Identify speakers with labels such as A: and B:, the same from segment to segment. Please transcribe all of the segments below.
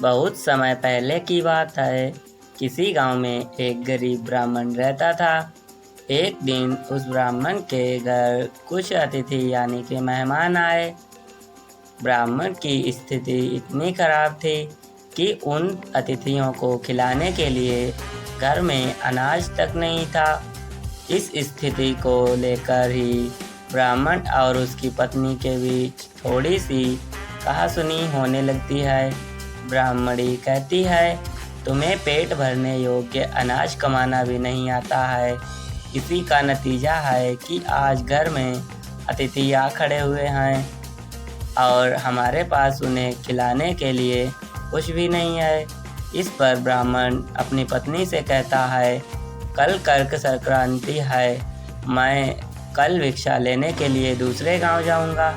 A: बहुत समय पहले की बात है। किसी गांव में एक गरीब ब्राह्मण रहता था। एक दिन उस ब्राह्मण के घर कुछ अतिथि यानी कि मेहमान आए। ब्राह्मण की स्थिति इतनी खराब थी कि उन अतिथियों को खिलाने के लिए घर में अनाज तक नहीं था। इस स्थिति को लेकर ही ब्राह्मण और उसकी पत्नी के बीच थोड़ी सी कहासुनी होने लगती है। ब्राह्मणी कहती है, तुम्हें पेट भरने योग्य अनाज कमाना भी नहीं आता है। इसी का नतीजा है कि आज घर में अतिथि आ खड़े हुए हैं और हमारे पास उन्हें खिलाने के लिए कुछ भी नहीं है। इस पर ब्राह्मण अपनी पत्नी से कहता है, कल कर्क संक्रांति है, मैं कल भिक्षा लेने के लिए दूसरे गांव जाऊंगा।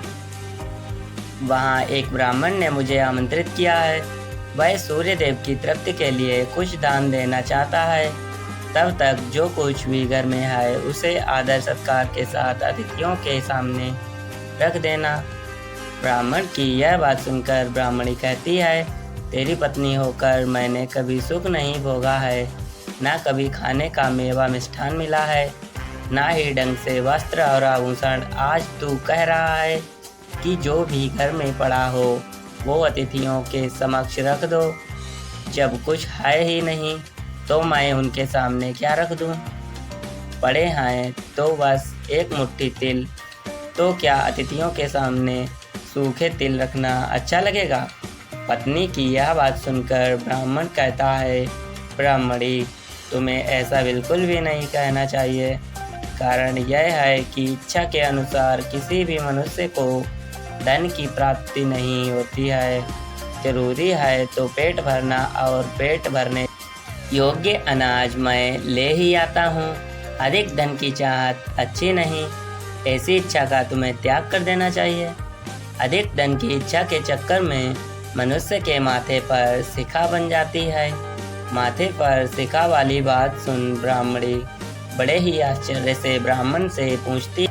A: वहां एक ब्राह्मण ने मुझे आमंत्रित किया है। वह सूर्य देव की तृप्ति के लिए कुछ दान देना चाहता है। तब तक जो कुछ भी घर में है उसे आदर सत्कार के साथ अतिथियों के सामने रख देना। ब्राह्मण की यह बात सुनकर ब्राह्मणी कहती है, तेरी पत्नी होकर मैंने कभी सुख नहीं भोगा है, ना कभी खाने का मेवा मिष्ठान मिला है, ना ही ढंग से वस्त्र और आभूषण। आज तू कह रहा है कि जो भी घर में पड़ा हो वो अतिथियों के समक्ष रख दो। जब कुछ है ही नहीं तो मैं उनके सामने क्या रख दूं? पड़े हैं तो बस एक मुट्ठी तिल, तो क्या अतिथियों के सामने सूखे तिल रखना अच्छा लगेगा? पत्नी की यह बात सुनकर ब्राह्मण कहता है, ब्राह्मणी, तुम्हें ऐसा बिल्कुल भी नहीं कहना चाहिए। कारण यह है कि इच्छा के अनुसार किसी भी मनुष्य को धन की प्राप्ति नहीं होती है। जरूरी है तो पेट भरना, और पेट भरने योग्य अनाज मैं ले ही आता हूँ। अधिक धन की चाहत अच्छी नहीं। ऐसी इच्छा का तुम्हें त्याग कर देना चाहिए। अधिक धन की इच्छा के चक्कर में मनुष्य के माथे पर शिखा बन जाती है। माथे पर शिखा वाली बात सुन ब्राह्मणी बड़े ही आश्चर्य से ब्राह्मण से पूछती,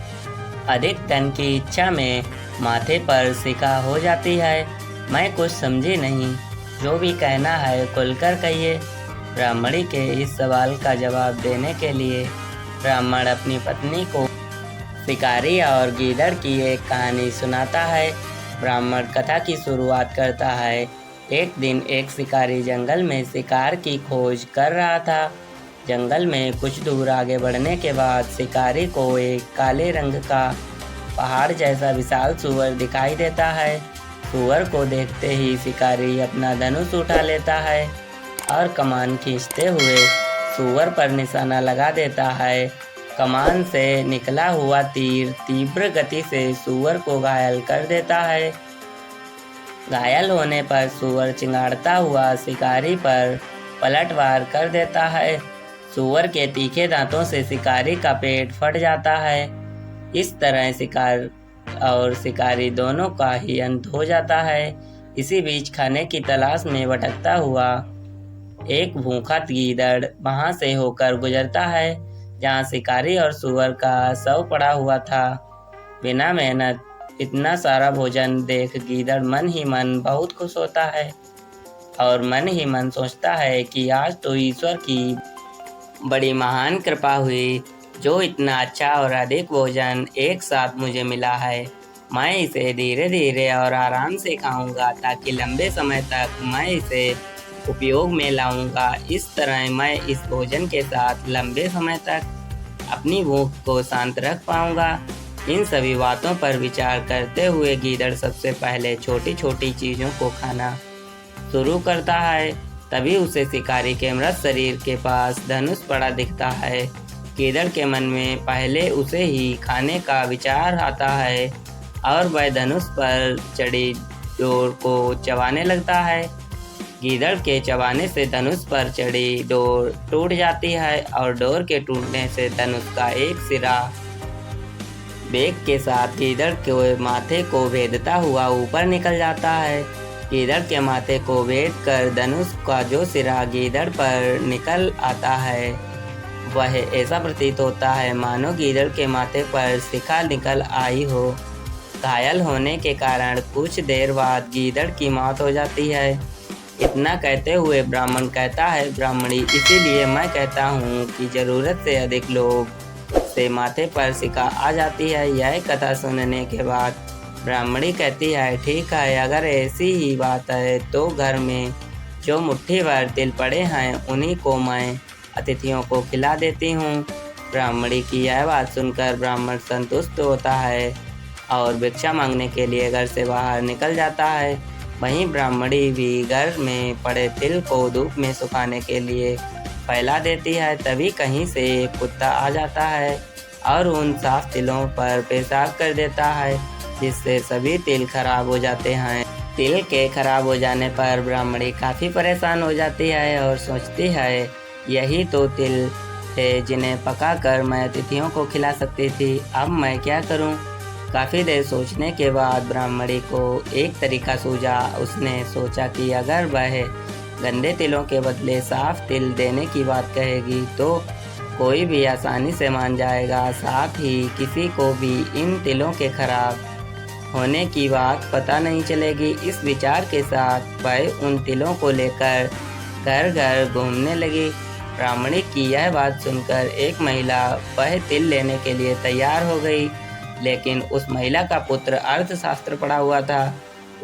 A: अधिक धन की इच्छा में माथे पर शिखा हो जाती है? मैं कुछ समझी नहीं, जो भी कहना है खुलकर कहिए। ब्राह्मणी के इस सवाल का जवाब देने के लिए ब्राह्मण अपनी पत्नी को शिकारी और गीदड़ की एक कहानी सुनाता है। ब्राह्मण कथा की शुरुआत करता है। एक दिन एक शिकारी जंगल में शिकार की खोज कर रहा था। जंगल में कुछ दूर आगे बढ़ने के बाद शिकारी को एक काले रंग का पहाड़ जैसा विशाल सूअर दिखाई देता है। सूअर को देखते ही शिकारी अपना धनुष उठा लेता है और कमान खींचते हुए सूअर पर निशाना लगा देता है। कमान से निकला हुआ तीर तीव्र गति से सूअर को घायल कर देता है। घायल होने पर सूअर चिंगाड़ता हुआ शिकारी पर पलटवार कर देता है। सूअर के तीखे दांतों से शिकारी का पेट फट जाता है। इस तरह शिकार और शिकारी दोनों का ही अंत हो जाता है। इसी बीच खाने की तलाश में भटकता हुआ एक भूखा गीदड़ वहां से होकर गुजरता है, जहां शिकारी और सूअर का शव पड़ा हुआ था। बिना मेहनत इतना सारा भोजन देख गीदड़ मन ही मन बहुत खुश होता है और मन ही मन सोचता है कि आज तो ईश्वर की बड़ी महान कृपा हुई, जो इतना अच्छा और अधिक भोजन एक साथ मुझे मिला है। मैं इसे धीरे धीरे और आराम से खाऊंगा ताकि लंबे समय तक मैं इसे उपयोग में लाऊंगा। इस तरह मैं इस भोजन के साथ लंबे समय तक अपनी भूख को शांत रख पाऊंगा। इन सभी बातों पर विचार करते हुए गीदड़ सबसे पहले छोटी छोटी चीज़ों को खाना शुरू करता है। तभी उसे शिकारी के मृत शरीर के पास धनुष पड़ा दिखता है। गीदड़ के मन में पहले उसे ही खाने का विचार आता है और वह धनुष पर चढ़ी डोर को चबाने लगता है। गीदड़ के चबाने से धनुष पर चढ़ी डोर टूट जाती है और डोर के टूटने से धनुष का एक सिरा बेग के साथ गीदड़ के माथे को भेदता हुआ ऊपर निकल जाता है। गीदड़ के माथे को भेद कर धनुष का जो सिरा गीदड़ पर निकल आता है, वह ऐसा प्रतीत होता है मानो गीदड़ के माथे पर शिखा निकल आई हो। घायल होने के कारण कुछ देर बाद गीदड़ की मौत हो जाती है। इतना कहते हुए ब्राह्मण कहता है, ब्राह्मणी, इसीलिए मैं कहता हूँ कि ज़रूरत से अधिक लोग से माथे पर सिका आ जाती है। यह कथा सुनने के बाद ब्राह्मणी कहती है, ठीक है, अगर ऐसी ही बात है तो घर में जो मुट्ठी भर तिल पड़े हैं उन्हीं को मैं अतिथियों को खिला देती हूँ। ब्राह्मणी की यह बात सुनकर ब्राह्मण संतुष्ट होता है और भिक्षा मांगने के लिए घर से बाहर निकल जाता है। वहीं ब्राह्मणी भी घर में पड़े तिल को धूप में सुखाने के लिए फैला देती है। तभी कहीं से एक कुत्ता आ जाता है और उन साफ तिलों पर पेशाब कर देता है, जिससे सभी तिल खराब हो जाते हैं। तिल के खराब हो जाने पर ब्राह्मणी काफ़ी परेशान हो जाती है और सोचती है, यही तो तिल थे जिन्हें पकाकर मैं अतिथियों को खिला सकती थी, अब मैं क्या करूं? काफ़ी देर सोचने के बाद ब्राह्मणी को एक तरीका सूझा। उसने सोचा कि अगर वह गंदे तिलों के बदले साफ तिल देने की बात कहेगी तो कोई भी आसानी से मान जाएगा, साथ ही किसी को भी इन तिलों के खराब होने की बात पता नहीं चलेगी। इस विचार के साथ वह उन तिलों को लेकर घर घर घूमने लगी। ब्राह्मणी की यह बात सुनकर एक महिला वह तिल लेने के लिए तैयार हो गई, लेकिन उस महिला का पुत्र अर्थशास्त्र पढ़ा हुआ था।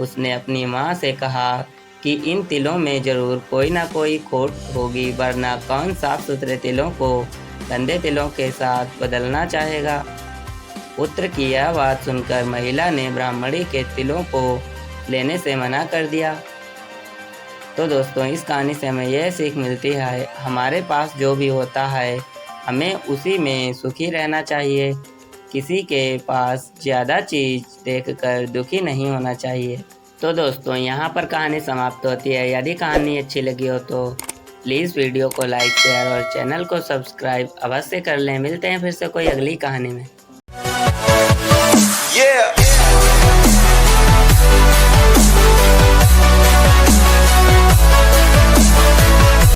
A: उसने अपनी माँ से कहा कि इन तिलों में ज़रूर कोई ना कोई खोट होगी, वरना कौन साफ सुथरे तिलों को गंदे तिलों के साथ बदलना चाहेगा। पुत्र की यह बात सुनकर महिला ने ब्राह्मणी के तिलों को लेने से मना कर दिया। तो दोस्तों, इस कहानी से हमें यह सीख मिलती है, हमारे पास जो भी होता है हमें उसी में सुखी रहना चाहिए। किसी के पास ज़्यादा चीज़ देखकर दुखी नहीं होना चाहिए। तो दोस्तों, यहाँ पर कहानी समाप्त होती है। यदि कहानी अच्छी लगी हो तो प्लीज़ वीडियो को लाइक, शेयर और चैनल को सब्सक्राइब अवश्य कर लें। मिलते हैं फिर से कोई अगली कहानी में।